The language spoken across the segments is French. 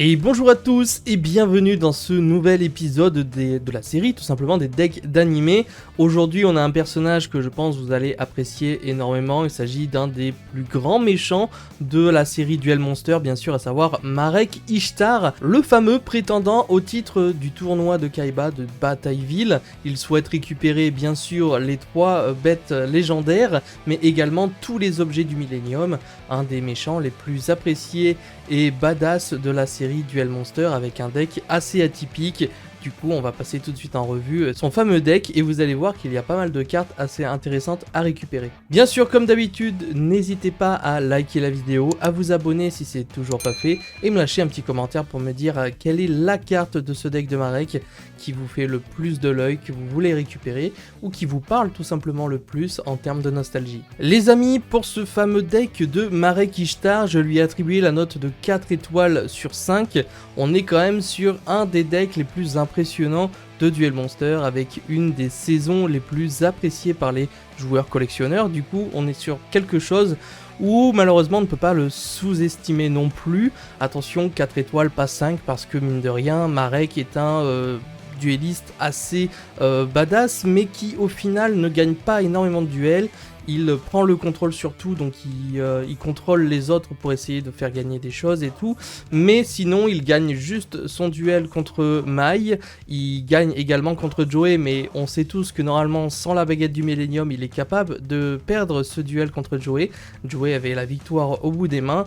Et bonjour à tous et bienvenue dans ce nouvel épisode de la série, tout simplement des decks d'animé. Aujourd'hui on a un personnage que je pense vous allez apprécier énormément, il s'agit d'un des plus grands méchants de la série Duel Monster, bien sûr, à savoir Marek Ishtar, le fameux prétendant au titre du tournoi de Kaiba de Batailleville. Il souhaite récupérer bien sûr les 3 bêtes légendaires, mais également tous les objets du Millennium, un des méchants les plus appréciés et badass de la série Duel Monster avec un deck assez atypique. Du coup, on va passer tout de suite en revue son fameux deck et vous allez voir qu'il y a pas mal de cartes assez intéressantes à récupérer. Bien sûr, comme d'habitude, n'hésitez pas à liker la vidéo, à vous abonner si c'est toujours pas fait et me lâcher un petit commentaire pour me dire quelle est la carte de ce deck de Marek qui vous fait le plus de l'œil, que vous voulez récupérer ou qui vous parle tout simplement le plus en termes de nostalgie. Les amis, pour ce fameux deck de Marek Ishtar, je lui ai attribué la note de 4 étoiles sur 5. On est quand même sur un des decks les plus impressionnants de Duel Monster avec une des saisons les plus appréciées par les joueurs collectionneurs. Du coup, on est sur quelque chose où malheureusement on ne peut pas le sous-estimer non plus. Attention, 4 étoiles, pas 5, parce que mine de rien, Marek est un dueliste assez badass, mais qui au final ne gagne pas énormément de duels. Il prend le contrôle sur tout, donc il contrôle les autres pour essayer de faire gagner des choses et tout. Mais sinon, il gagne juste son duel contre Mai. Il gagne également contre Joey, mais on sait tous que normalement, sans la baguette du Millennium, il est capable de perdre ce duel contre Joey. Joey avait la victoire au bout des mains.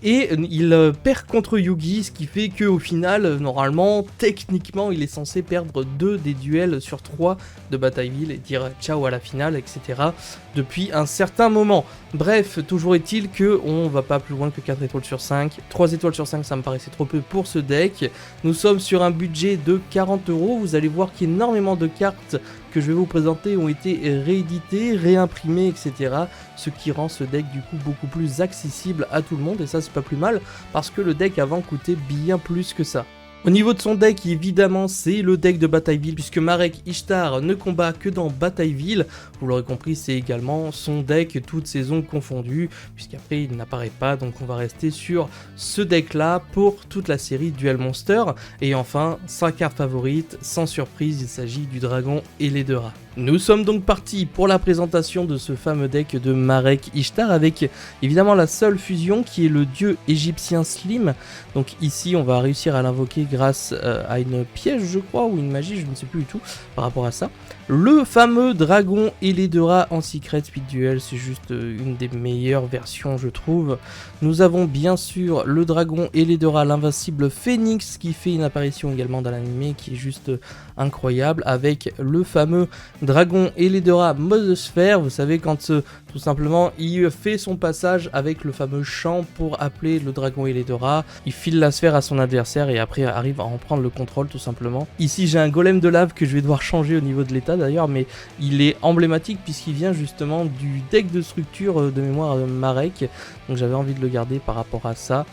Et il perd contre Yugi, ce qui fait qu'au final, normalement, techniquement, il est censé perdre 2 des duels sur 3 de Batailleville et dire ciao à la finale, etc. depuis un certain moment. Bref, toujours est-il qu'on va pas plus loin que 4 étoiles sur 5. 3 étoiles sur 5, ça me paraissait trop peu pour ce deck. Nous sommes sur un budget de 40 €. Vous allez voir qu'énormément de cartes que je vais vous présenter ont été rééditées, réimprimées, etc. Ce qui rend ce deck du coup beaucoup plus accessible à tout le monde, et ça c'est pas plus mal parce que le deck avant coûtait bien plus que ça. Au niveau de son deck, évidemment, c'est le deck de Batailleville, puisque Marek Ishtar ne combat que dans Batailleville. Vous l'aurez compris, c'est également son deck, toute saison confondue, puisqu'après il n'apparaît pas, donc on va rester sur ce deck-là pour toute la série Duel Monster. Et enfin, sa carte favorite, sans surprise, il s'agit du dragon et les 2 rats. Nous sommes donc partis pour la présentation de ce fameux deck de Marek Ishtar, avec évidemment la seule fusion qui est le dieu égyptien Slim. Donc ici, on va réussir à l'invoquer grâce à une piège, je crois, ou une magie, je ne sais plus du tout par rapport à ça. Le fameux dragon et les 2 rats en Secret Speed Duel, c'est juste une des meilleures versions, je trouve. Nous avons bien sûr le dragon et les 2 rats, l'invincible Phoenix, qui fait une apparition également dans l'anime, qui est juste incroyable, avec le fameux dragon et les 2 rats mode sphère. Vous savez, quand tout simplement il fait son passage avec le fameux chant pour appeler le dragon et les 2 rats, il file la sphère à son adversaire et après arrive à en prendre le contrôle tout simplement. Ici j'ai un golem de lave que je vais devoir changer au niveau de l'état d'ailleurs, mais il est emblématique puisqu'il vient justement du deck de structure de mémoire de Marek, donc j'avais envie de le garder par rapport à ça.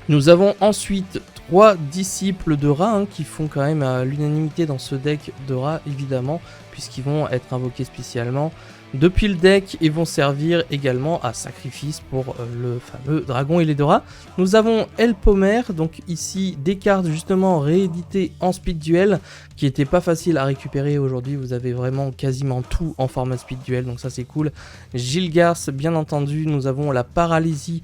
Nous avons ensuite 3 disciples de rats qui font quand même l'unanimité dans ce deck de rats évidemment, puisqu'ils vont être invoqués spécialement depuis le deck et vont servir également à sacrifice pour le fameux dragon et les 2 rats. Nous avons Elpomer, donc ici des cartes justement rééditées en speed duel qui n'étaient pas faciles à récupérer aujourd'hui. Vous avez vraiment quasiment tout en format speed duel, donc ça c'est cool. Gilgars, bien entendu. Nous avons la paralysie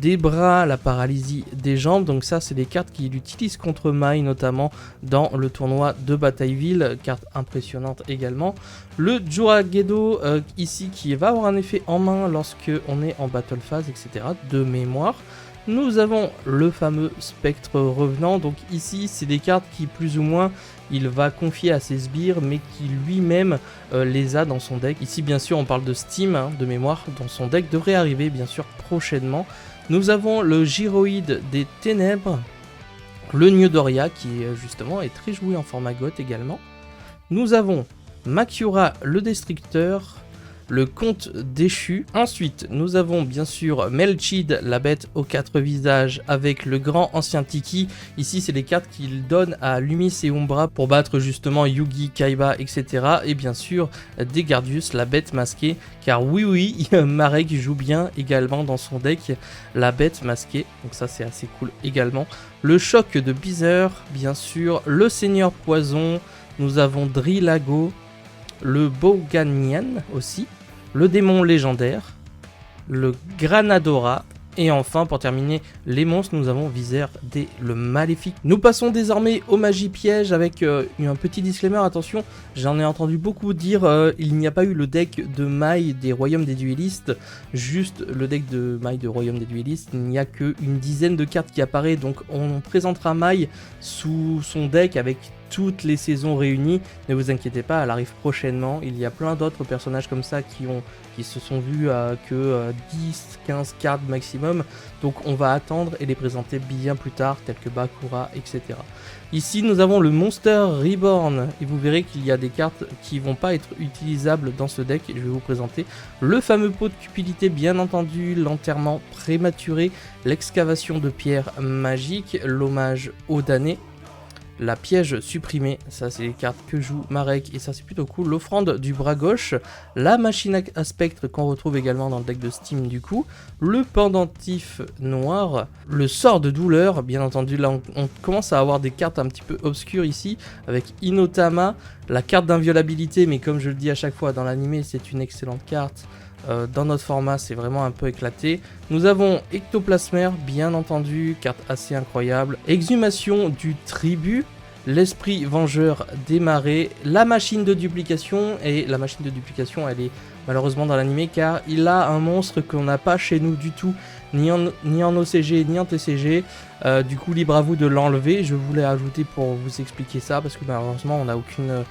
des bras, la paralysie des jambes, donc ça c'est des cartes qu'il utilise contre Mai notamment dans le tournoi de Batailleville, carte impressionnante également. Le Juragedo ici qui va avoir un effet en main lorsque on est en battle phase, etc. de mémoire. Nous avons le fameux spectre revenant, donc ici c'est des cartes qui plus ou moins il va confier à ses sbires, mais qui lui-même les a dans son deck. Ici bien sûr on parle de Steam de mémoire, dont son deck devrait arriver bien sûr prochainement. Nous avons le Gyroïde des Ténèbres, le Nyodoria qui justement est très joué en format goth également. Nous avons Makiura le Destructeur, le comte déchu. Ensuite, nous avons bien sûr Melchid, la bête aux 4 visages, avec le grand ancien Tiki. Ici, c'est les cartes qu'il donne à Lumis et Umbra pour battre justement Yugi, Kaiba, etc. Et bien sûr, Degardius, la bête masquée, car oui, Marek joue bien également dans son deck la bête masquée, donc ça c'est assez cool également. Le choc de Beezer, bien sûr, le seigneur poison, nous avons Drillago, le Boganian aussi, le démon légendaire, le Granadora, et enfin pour terminer les monstres, nous avons Visser D, le maléfique. Nous passons désormais aux magies pièges avec un petit disclaimer, attention, j'en ai entendu beaucoup dire, il n'y a pas eu le deck de maille des royaumes des duellistes, juste le deck de maille de royaume des duellistes, il n'y a qu'une dizaine de cartes qui apparaît, donc on présentera maille sous son deck avec toutes les saisons réunies, ne vous inquiétez pas, elle arrive prochainement, il y a plein d'autres personnages comme ça qui se sont vus à que 10-15 cartes maximum, donc on va attendre et les présenter bien plus tard, tels que Bakura, etc. Ici nous avons le Monster Reborn, et vous verrez qu'il y a des cartes qui vont pas être utilisables dans ce deck, je vais vous présenter le fameux pot de cupidité, bien entendu, l'enterrement prématuré, l'excavation de pierre magique, l'hommage au damné, la piège supprimée, ça c'est les cartes que joue Marek et ça c'est plutôt cool, l'offrande du bras gauche, la machine à spectre qu'on retrouve également dans le deck de Steam du coup, le pendentif noir, le sort de douleur, bien entendu là on commence à avoir des cartes un petit peu obscures ici, avec Inotama, la carte d'inviolabilité, mais comme je le dis à chaque fois dans l'animé c'est une excellente carte. Dans notre format c'est vraiment un peu éclaté. Nous avons Ectoplasmer, bien entendu, carte assez incroyable. Exhumation du tribut, l'esprit vengeur des marais, la machine de duplication, et la machine de duplication elle est malheureusement dans l'animé car il a un monstre qu'on n'a pas chez nous du tout, ni en OCG ni en TCG, du coup libre à vous de l'enlever. Je voulais ajouter pour vous expliquer ça parce que malheureusement on n'a aucune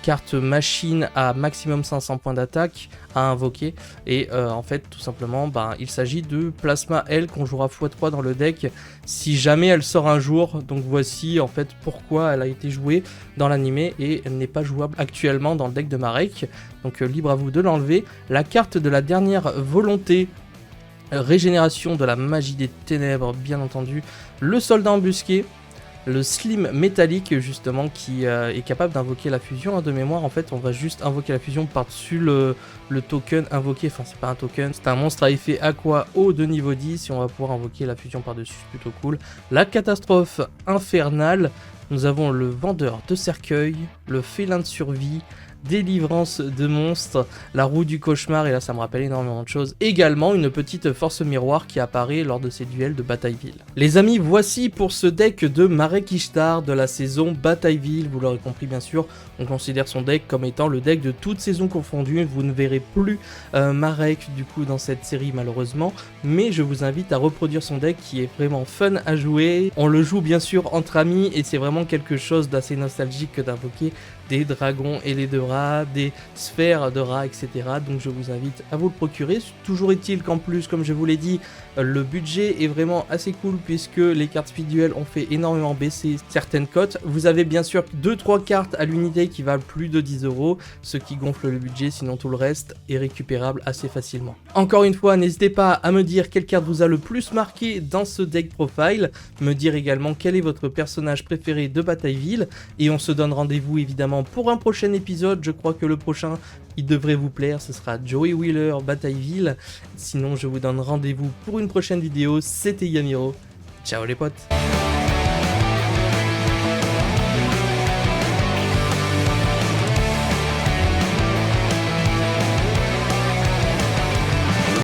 carte machine à maximum 500 points d'attaque à invoquer et en fait tout simplement il s'agit de Plasma L qu'on jouera x3 dans le deck si jamais elle sort un jour, donc voici en fait pourquoi elle a été jouée dans l'animé et elle n'est pas jouable actuellement dans le deck de Marek, donc libre à vous de l'enlever. La carte de la dernière volonté, régénération de la magie des ténèbres, bien entendu, le soldat embusqué, le slim métallique justement qui est capable d'invoquer la fusion, de mémoire en fait on va juste invoquer la fusion par-dessus le token invoqué, enfin c'est pas un token, c'est un monstre à effet aqua haut de niveau 10 et on va pouvoir invoquer la fusion par-dessus, c'est plutôt cool. La catastrophe infernale, nous avons le vendeur de cercueil, le félin de survie, délivrance de monstres, la roue du cauchemar, et là ça me rappelle énormément de choses. Également une petite force miroir qui apparaît lors de ces duels de Batailleville. Les amis, voici pour ce deck de Marek Ishtar de la saison Batailleville. Vous l'aurez compris bien sûr, on considère son deck comme étant le deck de toute saison confondue. Vous ne verrez plus Marek du coup dans cette série malheureusement, mais je vous invite à reproduire son deck qui est vraiment fun à jouer. On le joue bien sûr entre amis et c'est vraiment quelque chose d'assez nostalgique que d'invoquer des dragons ailés de rats, des sphères de rats, etc. Donc je vous invite à vous le procurer. Toujours est-il qu'en plus, comme je vous l'ai dit, le budget est vraiment assez cool puisque les cartes speed duel ont fait énormément baisser certaines cotes. Vous avez bien sûr 2-3 cartes à l'unité qui valent plus de 10 €, ce qui gonfle le budget, sinon tout le reste est récupérable assez facilement. Encore une fois, n'hésitez pas à me dire quelle carte vous a le plus marqué dans ce deck profile, me dire également quel est votre personnage préféré de Batailleville, et on se donne rendez-vous évidemment pour un prochain épisode. Je crois que le prochain il devrait vous plaire, ce sera Joey Wheeler Batailleville. Sinon je vous donne rendez-vous pour une prochaine vidéo. C'était Yamiro, ciao les potes.